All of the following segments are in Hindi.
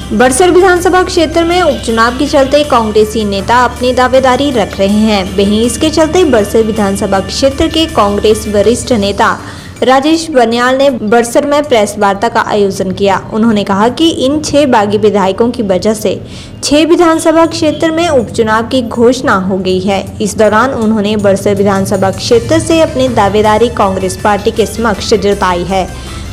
बड़सर विधानसभा क्षेत्र में उपचुनाव के चलते कांग्रेसी नेता अपनी दावेदारी रख रहे हैं। वहीं इसके चलते बड़सर विधानसभा क्षेत्र के कांग्रेस वरिष्ठ नेता राजेश बनियाल ने बड़सर में प्रेस वार्ता का आयोजन किया। उन्होंने कहा कि इन 6 बागी विधायकों की वजह से 6 विधानसभा क्षेत्र में उपचुनाव की घोषणा हो गई है। इस दौरान उन्होंने बड़सर विधानसभा क्षेत्र से अपनी दावेदारी कांग्रेस पार्टी के समक्ष जताई है।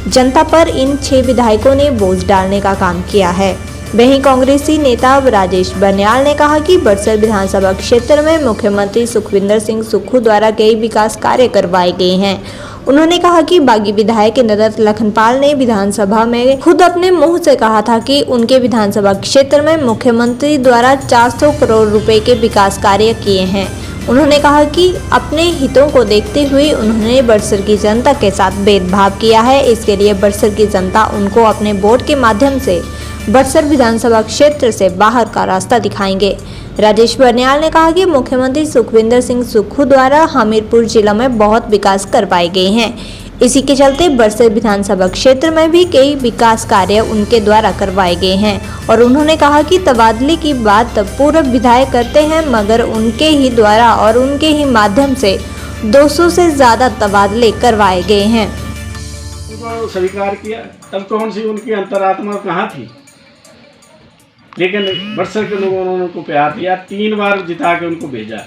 जनता पर इन 6 विधायकों ने बोझ डालने का काम किया है। वहीं कांग्रेसी नेता राजेश बनियाल ने कहा कि बड़सर विधानसभा क्षेत्र में मुख्यमंत्री सुखविंदर सिंह सुक्खू द्वारा कई विकास कार्य करवाए गए हैं। उन्होंने कहा कि बागी विधायक नदरत लखनपाल ने विधानसभा में खुद अपने मुंह से कहा था कि उनके विधानसभा क्षेत्र में मुख्यमंत्री द्वारा 400 करोड़ रुपए के विकास कार्य किए हैं। उन्होंने कहा कि अपने हितों को देखते हुए उन्होंने बड़सर की जनता के साथ भेदभाव किया है। इसके लिए बड़सर की जनता उनको अपने वोट के माध्यम से बड़सर विधानसभा क्षेत्र से बाहर का रास्ता दिखाएंगे। राजेश बनियाल ने कहा कि मुख्यमंत्री सुखविंदर सिंह सुक्खू द्वारा हमीरपुर जिला में बहुत विकास करवाए गए हैं। इसी के चलते बड़सर विधानसभा क्षेत्र में भी कई विकास कार्य उनके द्वारा करवाए गए हैं। और उन्होंने कहा कि तबादले की बात पूर्व विधायक करते हैं, मगर उनके ही द्वारा और उनके ही माध्यम से 200 से ज्यादा तबादले करवाए गए हैं। उनको स्वीकार किया, तब कौन सी उनकी अंतरात्मा कहाँ थी, लेकिन बड़सर के लोगों ने उनको प्यार दिया। 3 बार जिता के उनको भेजा,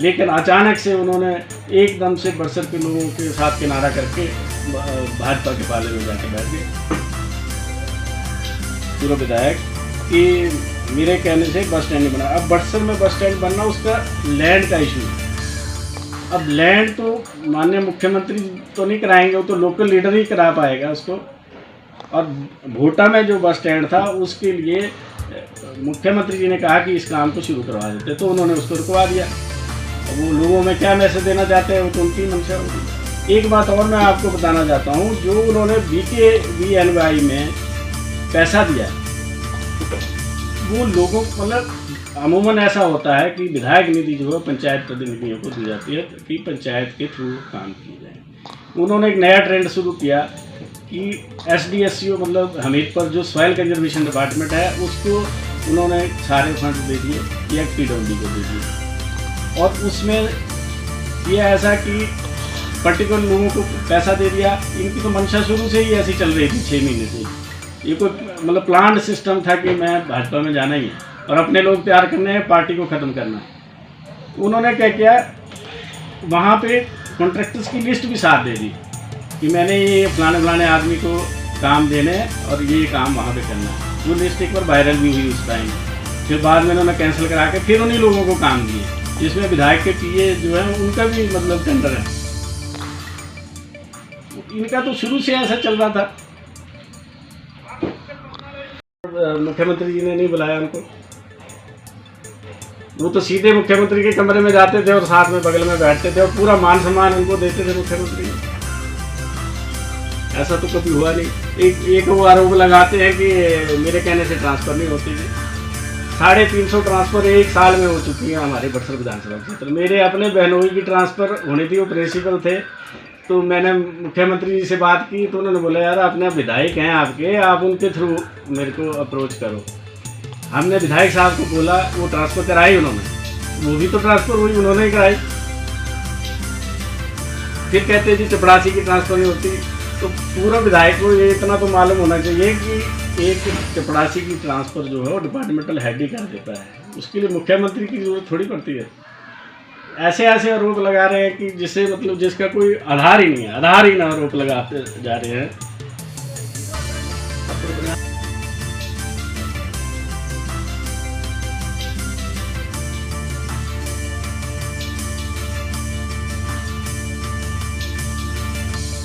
लेकिन अचानक से उन्होंने एकदम से बड़सर के लोगों के साथ किनारा करके भाजपा के पाले में जाके बैठ गए। पूर्व विधायक कि मेरे कहने से बस स्टैंड नहीं बना। अब बड़सर में बस स्टैंड बनना उसका लैंड का इशू है। अब लैंड तो माननीय मुख्यमंत्री तो नहीं कराएंगे, वो तो लोकल लीडर ही करा पाएगा उसको। और भोटा में जो बस स्टैंड था उसके लिए मुख्यमंत्री जी ने कहा कि इस काम को शुरू करवा देते, तो उन्होंने उसको रुकवा दिया। अब वो लोगों में क्या मैसेज देना चाहते हैं वो तो उनकी मंशा होगी। एक बात और मैं आपको बताना चाहता हूँ, जो उन्होंने BKVNY में पैसा दिया वो लोगों को, मतलब अमूमन ऐसा होता है कि विधायक निधि जो है पंचायत प्रतिनिधियों को दी जाती है कि पंचायत के थ्रू काम किया जाए। उन्होंने एक नया ट्रेंड शुरू किया कि SDSCO मतलब हमीरपुर जो सॉइल कंजर्वेशन डिपार्टमेंट है उसको उन्होंने सारे फंड दे दिए या PWD को दे दिए। और उसमें यह ऐसा कि पर्टिकुलर लोगों को पैसा दे दिया। इनकी तो मंशा शुरू से ही ऐसी चल रही थी, 6 महीने से। ये कोई मतलब प्लान सिस्टम था कि मैं भाजपा में जाना ही है और अपने लोग तैयार करने हैं, पार्टी को ख़त्म करना है। उन्होंने क्या किया, वहाँ पे कॉन्ट्रैक्टर्स की लिस्ट भी साथ दे दी कि मैंने ये फलाने आदमी को काम देने और ये काम वहाँ पे करना है। वो लिस्ट एक बार वायरल भी हुई उस टाइम। फिर बाद में उन्होंने कैंसिल करा के फिर उन्हीं लोगों को काम दिए, जिसमें विधायक के PA जो है उनका भी मतलब टेंडर है। इनका तो शुरू से ऐसा चल रहा था। मुख्यमंत्री जी ने नहीं बुलाया उनको, वो तो सीधे मुख्यमंत्री के कमरे में जाते थे और साथ में बगल में बैठते थे और पूरा मान सम्मान उनको देते थे मुख्यमंत्री। ऐसा तो कभी हुआ नहीं। एक वो आरोप लगाते हैं कि मेरे कहने से ट्रांसफ़र नहीं होती थी। 350 ट्रांसफ़र 1 साल में हो चुकी हैं हमारे बड़सर विधानसभा क्षेत्र। मेरे अपने बहनोई की ट्रांसफ़र होनी थी, वो प्रिंसिपल थे। तो मैंने मुख्यमंत्री जी से बात की तो उन्होंने बोला यार अपने विधायक हैं आपके, आप उनके थ्रू मेरे को अप्रोच करो। हमने विधायक साहब को बोला, वो ट्रांसफ़र कराई उन्होंने, वो भी तो ट्रांसफ़र हुई, उन्होंने ही कराई। फिर कहते जी चपड़ासी की ट्रांसफ़र नहीं होती। तो पूरा विधायक को ये इतना तो मालूम होना चाहिए कि एक चपड़ासी की ट्रांसफ़र जो है वो डिपार्टमेंटल हेड ही कर देता है, उसके लिए मुख्यमंत्री की जरूरत थोड़ी पड़ती है। ऐसे आरोप लगा रहे हैं कि जिससे मतलब जिसका कोई आधार ही नहीं है, आधारहीन आरोप लगाते जा रहे हैं।